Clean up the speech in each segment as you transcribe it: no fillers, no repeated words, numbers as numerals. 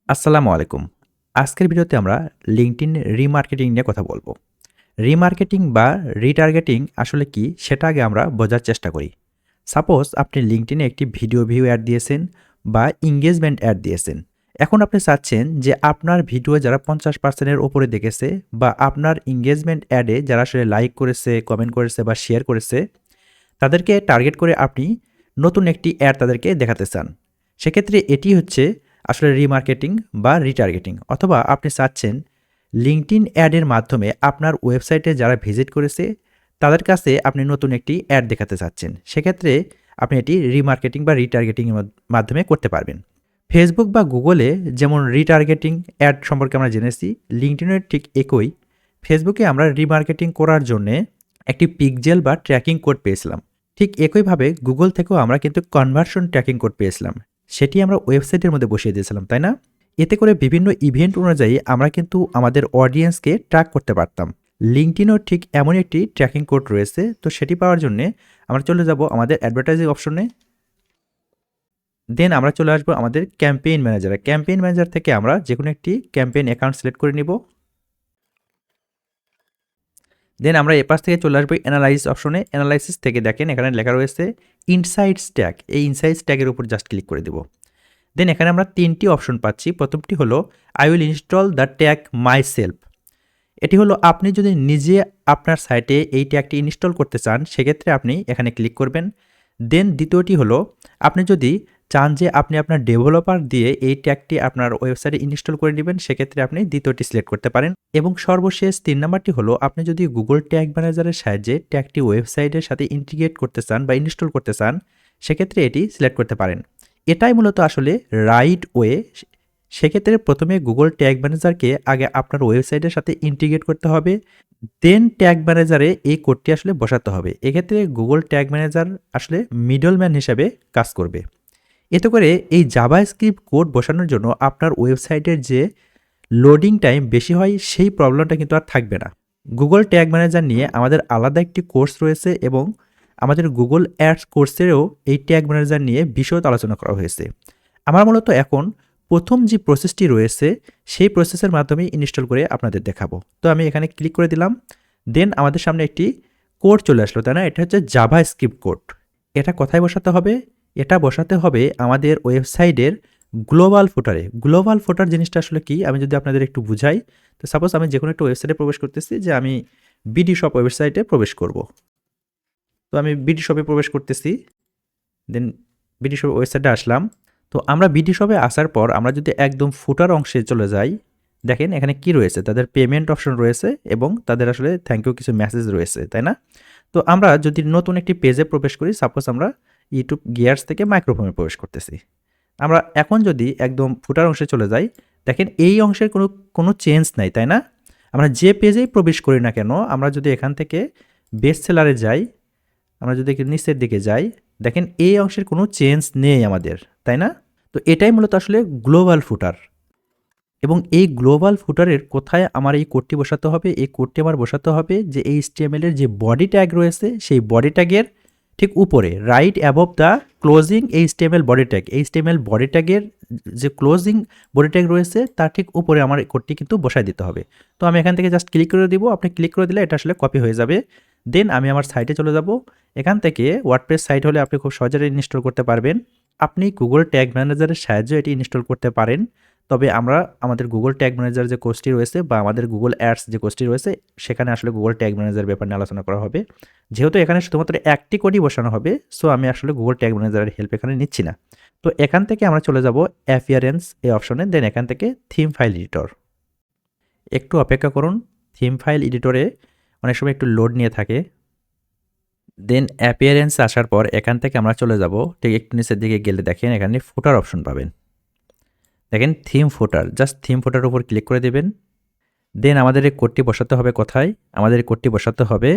আসসালামু আলাইকুম। আজকের ভিডিওতে আমরা লিঙ্কডইন রিমার্কেটিং নিয়ে কথা বলব। রিমার্কেটিং বা রিটার্গেটিং আসলে কি সেটা আগে আমরা বোঝার চেষ্টা করি। সাপোজ আপনি লিঙ্কডইনে একটি ভিডিও ভিউ অ্যাড দিয়েছেন বা এনগেজমেন্ট অ্যাড দিয়েছেন। এখন আপনি চাচ্ছেন যে আপনার ভিডিও যারা ৫০% এর উপরে দেখেছে বা আপনার এনগেজমেন্ট অ্যাডে যারা আসলে লাইক করেছে, কমেন্ট করেছে বা শেয়ার করেছে তাদেরকে টার্গেট করে আপনি নতুন একটি অ্যাড তাদেরকে দেখাতে চান। সেক্ষেত্রে এটি হচ্ছে আসলে রিমার্কেটিং বা রিটার্গেটিং, অথবা আপনি চাচ্ছেন লিঙ্কডইন অ্যাডের মাধ্যমে আপনার ওয়েবসাইটে যারা ভিজিট করেছে তাদের কাছে আপনি নতুন একটি অ্যাড দেখাতে চাচ্ছেন। সেক্ষেত্রে আপনি এটি রিমার্কেটিং বা রিটার্গেটিংয়ের মাধ্যমে করতে পারবেন। ফেসবুক বা গুগলে যেমন রিটার্গেটিং অ্যাড সম্পর্কে আমরা জেনেছি, লিঙ্কডইনের ঠিক একই। ফেসবুকে আমরা রিমার্কেটিং করার জন্যে একটি পিকজেল বা ট্র্যাকিং কোড পেয়েছিলাম। ঠিক একইভাবে গুগল থেকেও আমরা কিন্তু কনভার্সন ট্র্যাকিং কোড পেয়েছিলাম। সেটি আমরা ওয়েবসাইটের মধ্যে বসিয়ে দিয়েছিলাম, তাই না? এতে করে বিভিন্ন ইভেন্ট অনুযায়ী আমরা কিন্তু আমাদের অডিয়েন্সকে ট্র্যাক করতে পারতাম। লিঙ্কডইনও ঠিক এমন একটি ট্র্যাকিং কোড রয়েছে। তো সেটি পাওয়ার জন্যে আমরা চলে যাব আমাদের অ্যাডভার্টাইজিং অপশনে। দেন আমরা চলে আসবো আমাদের ক্যাম্পেইন ম্যানেজারে। ক্যাম্পেইন ম্যানেজার থেকে আমরা যেকোনো একটি ক্যাম্পেইন অ্যাকাউন্ট সিলেক্ট করে নিব। দেন আমরা এপাশ থেকে চলে আসবো অ্যানালাইজ অপশনে। অ্যানালাইসিস থেকে দেখেন এখানে লেখা রয়েছে ইনসাইটস ট্যাগ। এই ইনসাইটস ট্যাগের উপর জাস্ট ক্লিক করে দেব। দেন এখানে আমরা ৩টি অপশন পাচ্ছি। প্রথমটি হলো I will install the tag my self. এটি হলো আপনি যদি নিজে আপনার সাইটে এই ট্যাগটি ইনস্টল করতে চান সেক্ষেত্রে আপনি এখানে ক্লিক করবেন। দেন দ্বিতীয়টি হলো আপনি যদি চান যে আপনি আপনার ডেভেলপার দিয়ে এই ট্যাগটি আপনার ওয়েবসাইটে ইনস্টল করে নেবেন সেক্ষেত্রে আপনি দ্বিতীয়টি সিলেক্ট করতে পারেন। এবং সর্বশেষ ৩ নাম্বারটি হলো আপনি যদি গুগল ট্যাগ ম্যানেজারের সাহায্যে ট্যাগটি ওয়েবসাইটের সাথে ইন্টিগ্রেট করতে চান বা ইনস্টল করতে চান সেক্ষেত্রে এটি সিলেক্ট করতে পারেন। এটাই মূলত আসলে রাইট ওয়ে। সেক্ষেত্রে প্রথমে গুগল ট্যাগ ম্যানেজারকে আগে আপনার ওয়েবসাইটের সাথে ইন্টিগ্রেট করতে হবে, দেন ট্যাগ ম্যানেজারে এই কোডটি আসলে বসাতে হবে। এক্ষেত্রে গুগল ট্যাগ ম্যানেজার আসলে মিডলম্যান হিসাবে কাজ করবে। এতে করে এই জাভাস্ক্রিপ্ট কোড বসানোর জন্য আপনার ওয়েবসাইটের যে লোডিং টাইম বেশি হয় সেই প্রবলেমটা কিন্তু আর থাকবে না। গুগল ট্যাগ ম্যানেজার নিয়ে আমাদের আলাদা একটি কোর্স রয়েছে এবং আমাদের গুগল অ্যাডস কোর্সেরও এই ট্যাগ ম্যানেজার নিয়ে বিশদ আলোচনা করা হয়েছে। আমরা মূলত এখন প্রথম যে প্রসেসটি রয়েছে সেই প্রসেসের মাধ্যমে ইনস্টল করে আপনাদের দেখাবো। তো আমি এখানে ক্লিক করে দিলাম। দেন আমাদের সামনে একটি কোড চলে আসলো, তাই না? এটা হচ্ছে জাভাস্ক্রিপ্ট কোড। এটা কোথায় বসাতে হবে? এটা বসাতে হবে আমাদের ওয়েবসাইটের গ্লোবাল ফুটারে। গ্লোবাল ফুটার জিনিসটা আসলে কি আমি যদি আপনাদের একটু বুঝাই, তো সাপোজ আমি যেকোনো একটা ওয়েবসাইটে প্রবেশ করতেছি, যে আমি বিডি শপ ওয়েবসাইটে প্রবেশ করব। তো আমি বিডি শপে প্রবেশ করতেছি। দেন বিডি শপ ওয়েবসাইটে আসলাম। তো আমরা বিডি শপে আসার পর আমরা যদি একদম ফুটার অংশে চলে যাই, দেখেন এখানে কি রয়েছে, তাদের পেমেন্ট অপশন রয়েছে এবং তাদের আসলে থ্যাংক ইউ কিছু মেসেজ রয়েছে, তাই না? তো আমরা যদি নতুন একটি পেজে প্রবেশ করি, সাপোজ আমরা ইউটিউব গিয়ার্স থেকে মাইক্রোফোনে প্রবেশ করতেছি। আমরা এখন যদি একদম ফুটার অংশে চলে যাই, দেখেন এই অংশের কোনো চেঞ্জ নাই, তাই না? আমরা যে পেজেই প্রবেশ করি না কেন, আমরা যদি এখান থেকে বেস্ট সেলারে যাই, আমরা যদি নিচের দিকে যাই, দেখেন এই অংশের কোনো চেঞ্জ নেই আমাদের, তাই না? তো এটাই মূলত আসলে গ্লোবাল ফুটার। এবং এই গ্লোবাল ফুটারের কোথায় আমার এই কোডটি বসাতে হবে? এই কোডটি আমার বসাতে হবে যে HTML এর যে বডি ট্যাগ রয়েছে সেই বডি ট্যাগের ঠিক উপরে, right above the closing HTML body tag. HTML body ট্যাগের যে ক্লোজিং বডি ট্যাগ রয়েছে তার ঠিক উপরে আমার এই কোডটি কিন্তু বসায় দিতে হবে। তো আমি এখান থেকে জাস্ট ক্লিক করে দিব। আপনি ক্লিক করে দিলে এটা আসলে কপি হয়ে যাবে। দেন আমি আমার সাইটে চলে যাব। এখান থেকে ওয়ার্ডপ্রেস সাইট হলে আপনি খুব সহজে ইনস্টল করতে পারবেন। আপনি গুগল ট্যাগ ম্যানেজারের সাহায্যে এটি ইনস্টল করতে পারেন। তবে আমরা আমাদের গুগল ট্যাগ ম্যানেজার যে কোর্সটি রয়েছে বা আমাদের গুগল অ্যাডস যে কোর্সটি রয়েছে সেখানে আসলে গুগল ট্যাগ ম্যানেজার ব্যাপার নিয়ে আলোচনা করা হবে। যেহেতু এখানে শুধুমাত্র একটি কোডই বসানো হবে, সো আমি আসলে গুগল ট্যাগ ম্যানেজারের হেল্প এখানে নিচ্ছি না। তো এখান থেকে আমরা চলে যাব অ্যাপিয়ারেন্স এই অপশনে। দেন এখান থেকে থিম ফাইল এডিটর। একটু অপেক্ষা করুন, থিম ফাইল এডিটরে অনেক সময় একটু লোড নিয়ে থাকে। দেন অ্যাপিয়ারেন্স আসার পর এখান থেকে আমরা চলে যাব, ঠিক একটু নিচের দিকে গেলে দেখেন এখানে ফুটার অপশন পাবেন। দেখেন থিম ফুটার, জাস্ট থিম ফুটার উপর ক্লিক করে দেবেন। দেন আমাদের এই কোডটি বসাতে হবে কোথায়? আমাদের এই কোডটি বসাতে হবে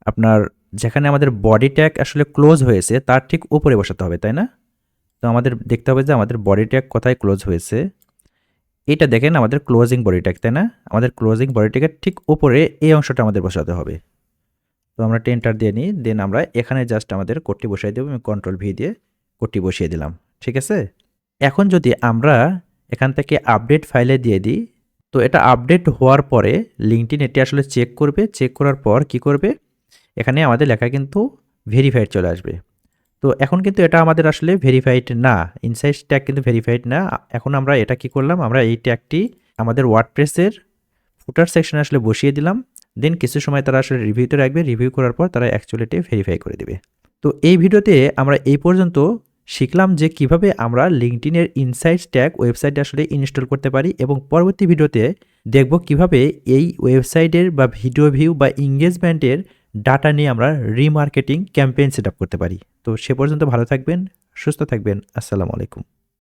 আপনার যেখানে আমাদের বডি ট্যাগ আসলে ক্লোজ হয়েছে তার ঠিক উপরে বসাতে হবে, তাই না? তো আমাদের দেখতে হবে যে আমাদের বডি ট্যাগ কোথায় ক্লোজ হয়েছে। এটা দেখেন আমাদের ক্লোজিং বডি ট্যাগ, তাই না? আমাদের ক্লোজিং বডি ট্যাগের ঠিক উপরে এই অংশটা আমাদের বসাতে হবে। তো আমরা এন্টার দিয়ে নিই। দেন আমরা এখানে জাস্ট আমাদের কোডটি বসাই দেবো। আমি কন্ট্রোল ভি দিয়ে কোডটি বসিয়ে দিলাম। ঠিক আছে? এখন যদি আমরা এখান থেকে আপডেট ফাইলে দিয়ে দিই। তো এটা আপডেট হওয়ার পরে লিঙ্কডইন এটি আসলে চেক করবে, চেক করার পর কি করবে, এখানে আমাদের লেখা কিন্তু ভেরিফাইড চলে আসবে। তো এখন কিন্তু এটা আমাদের আসলে ভেরিফাইড না, ইনসাইটস ট্যাগ কিন্তু ভেরিফাইড না। এখন আমরা এটা কি করলাম, আমরা এই ট্যাগটি আমাদের ওয়ার্ডপ্রেসের ফুটার সেকশনে আসলে বসিয়ে দিলাম। দেন কিছু সময় তারা আসলে রিভিউতে রাখবে, রিভিউ করার পর তারা অ্যাকচুয়ালি এটি ভেরিফাই করে দেবে। তো এই ভিডিওতে আমরা এই পর্যন্ত শিখলাম যে কিভাবে আমরা লিঙ্কডইনের ইনসাইটস ট্যাগ ওয়েবসাইটে আসলে ইনস্টল করতে পারি, এবং পরবর্তী ভিডিওতে দেখব কিভাবে এই ওয়েবসাইটের বা ভিডিও ভিউ বা এঙ্গেজমেন্টের ডাটা নিয়ে আমরা রিমার্কেটিং ক্যাম্পেইন সেট আপ করতে পারি। তো সে পর্যন্ত ভালো থাকবেন, সুস্থ থাকবেন। আসসালামু আলাইকুম।